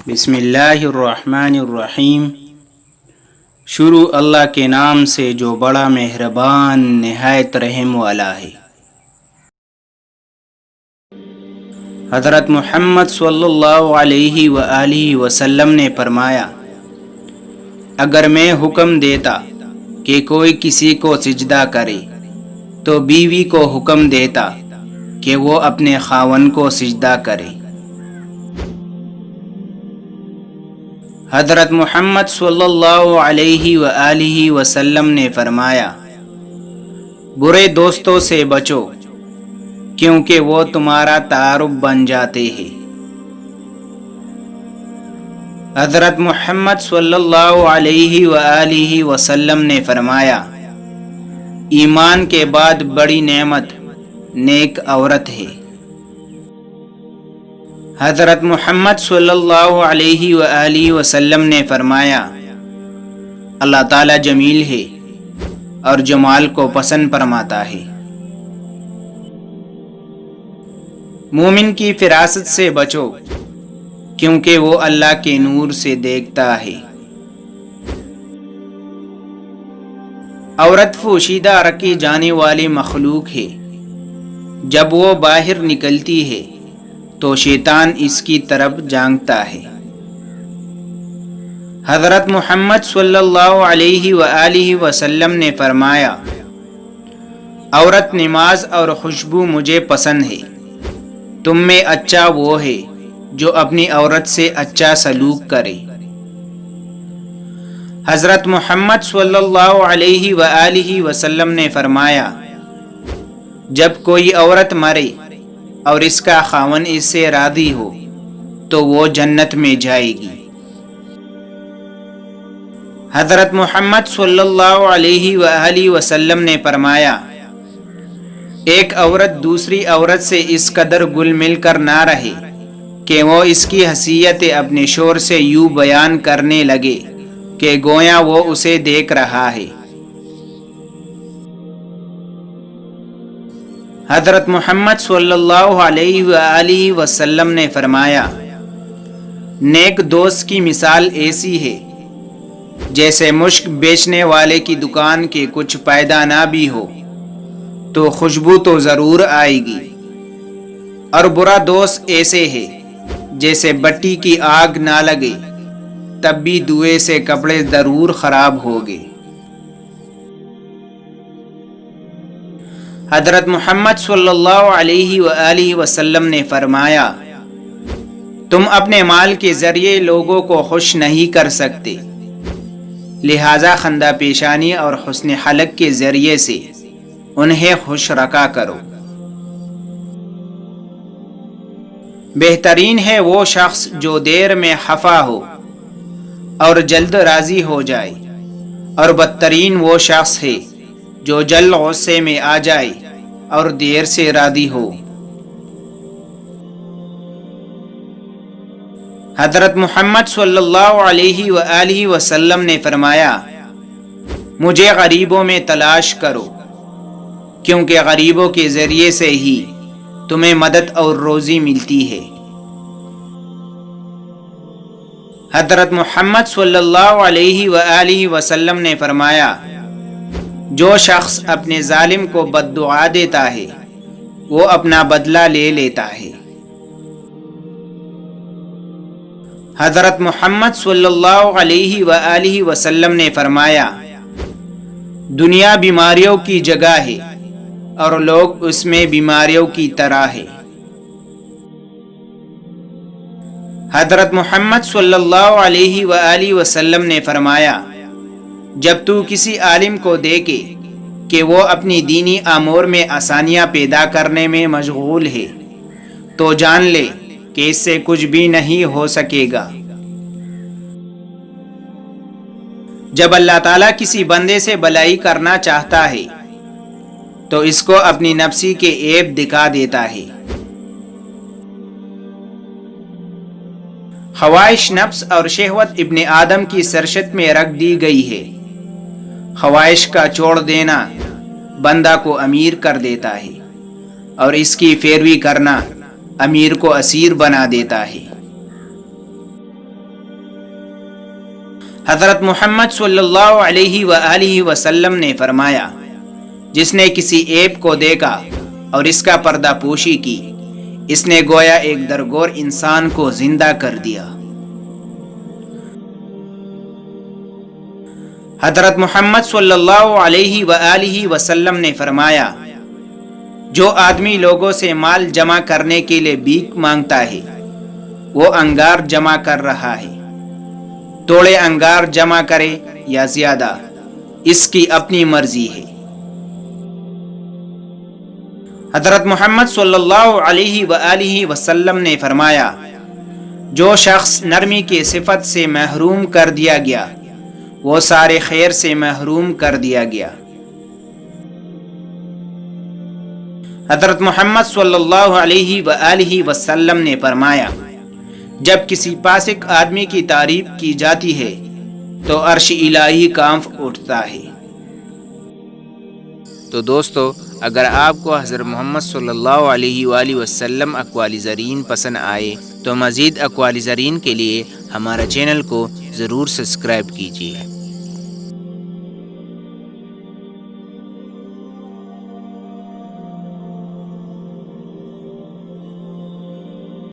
بسم اللہ الرحمن الرحیم۔ شروع اللہ کے نام سے جو بڑا مہربان نہایت رحم والا ہے۔ حضرت محمد صلی اللہ علیہ وآلہ وسلم نے فرمایا، اگر میں حکم دیتا کہ کوئی کسی کو سجدہ کرے تو بیوی کو حکم دیتا کہ وہ اپنے خاوند کو سجدہ کرے۔ حضرت محمد صلی اللہ علیہ وآلہ وسلم نے فرمایا، برے دوستوں سے بچو کیونکہ وہ تمہارا تعارف بن جاتے ہیں۔ حضرت محمد صلی اللہ علیہ وآلہ وسلم نے فرمایا، ایمان کے بعد بڑی نعمت نیک عورت ہے۔ حضرت محمد صلی اللہ علیہ وآلہ وسلم نے فرمایا، اللہ تعالی جمیل ہے اور جمال کو پسند فرماتا ہے۔ مومن کی فراست سے بچو کیونکہ وہ اللہ کے نور سے دیکھتا ہے۔ عورت پوشیدہ رکھی جانے والی مخلوق ہے، جب وہ باہر نکلتی ہے تو شیطان اس کی طرف جھانکتا ہے۔ حضرت محمد صلی اللہ علیہ وآلہ وسلم نے فرمایا، عورت نماز اور خوشبو مجھے پسند ہے۔ تم میں اچھا وہ ہے جو اپنی عورت سے اچھا سلوک کرے۔ حضرت محمد صلی اللہ علیہ وآلہ وسلم نے فرمایا، جب کوئی عورت مرے اور اس کا خاوند اس سے راضی ہو تو وہ جنت میں جائے گی۔ حضرت محمد صلی اللہ علیہ وآلہ وسلم نے فرمایا، ایک عورت دوسری عورت سے اس قدر گل مل کر نہ رہے کہ وہ اس کی حیثیت اپنے شور سے یوں بیان کرنے لگے کہ گویا وہ اسے دیکھ رہا ہے۔ حضرت محمد صلی اللہ علیہ وآلہ وسلم نے فرمایا، نیک دوست کی مثال ایسی ہے جیسے مشک بیچنے والے کی دکان کے کچھ پیدا نہ بھی ہو تو خوشبو تو ضرور آئے گی، اور برا دوست ایسے ہے جیسے بٹی کی آگ نہ لگے تب بھی دھوئے سے کپڑے ضرور خراب ہوگے۔ حضرت محمد صلی اللہ علیہ وآلہ وسلم نے فرمایا، تم اپنے مال کے ذریعے لوگوں کو خوش نہیں کر سکتے، لہذا خندہ پیشانی اور حسن خلق کے ذریعے سے انہیں خوش رکھا کرو۔ بہترین ہے وہ شخص جو دیر میں خفا ہو اور جلد راضی ہو جائے، اور بدترین وہ شخص ہے جو جلد غصے میں آ جائے اور دیر سے راضی ہو۔ حضرت محمد صلی اللہ علیہ وآلہ وسلم نے فرمایا، مجھے غریبوں میں تلاش کرو کیونکہ غریبوں کے ذریعے سے ہی تمہیں مدد اور روزی ملتی ہے۔ حضرت محمد صلی اللہ علیہ وآلہ وسلم نے فرمایا، جو شخص اپنے ظالم کو بد دعا دیتا ہے وہ اپنا بدلہ لے لیتا ہے۔ حضرت محمد صلی اللہ علیہ وآلہ وسلم نے فرمایا، دنیا بیماریوں کی جگہ ہے اور لوگ اس میں بیماریوں کی طرح ہے۔ حضرت محمد صلی اللہ علیہ وآلہ وسلم نے فرمایا، جب تو کسی عالم کو دیکھے کہ وہ اپنی دینی امور میں آسانیاں پیدا کرنے میں مشغول ہے تو جان لے کہ اس سے کچھ بھی نہیں ہو سکے گا۔ جب اللہ تعالیٰ کسی بندے سے بھلائی کرنا چاہتا ہے تو اس کو اپنی نفسی کے عیب دکھا دیتا ہے۔ خواہش نفس اور شہوت ابن آدم کی سرشت میں رکھ دی گئی ہے۔ خواہش کا چھوڑ دینا بندہ کو امیر کر دیتا ہے اور اس کی پیروی کرنا امیر کو اسیر بنا دیتا ہے۔ حضرت محمد صلی اللہ علیہ وآلہ وسلم نے فرمایا، جس نے کسی عیب کو دیکھا اور اس کا پردہ پوشی کی، اس نے گویا ایک درگور انسان کو زندہ کر دیا۔ حضرت محمد صلی اللہ علیہ وآلہ وسلم نے فرمایا، جو آدمی لوگوں سے مال جمع کرنے کے لیے بھیک مانگتا ہے وہ انگار جمع کر رہا ہے، توڑے انگار جمع کرے یا زیادہ، اس کی اپنی مرضی ہے۔ حضرت محمد صلی اللہ علیہ وآلہ وسلم نے فرمایا، جو شخص نرمی کی صفت سے محروم کر دیا گیا وہ سارے خیر سے محروم کر دیا گیا۔ حضرت محمد صلی اللہ علیہ وآلہ وسلم نے فرمایا، جب کسی فاسق آدمی کی تعریف کی جاتی ہے تو عرش الہی کانپ اٹھتا ہے۔ تو دوستو، اگر آپ کو حضرت محمد صلی اللہ علیہ وآلہ وسلم اقوال زرین پسند آئے تو مزید اقوال زرین کے لیے ہمارا چینل کو ضرور سبسکرائب کیجیے۔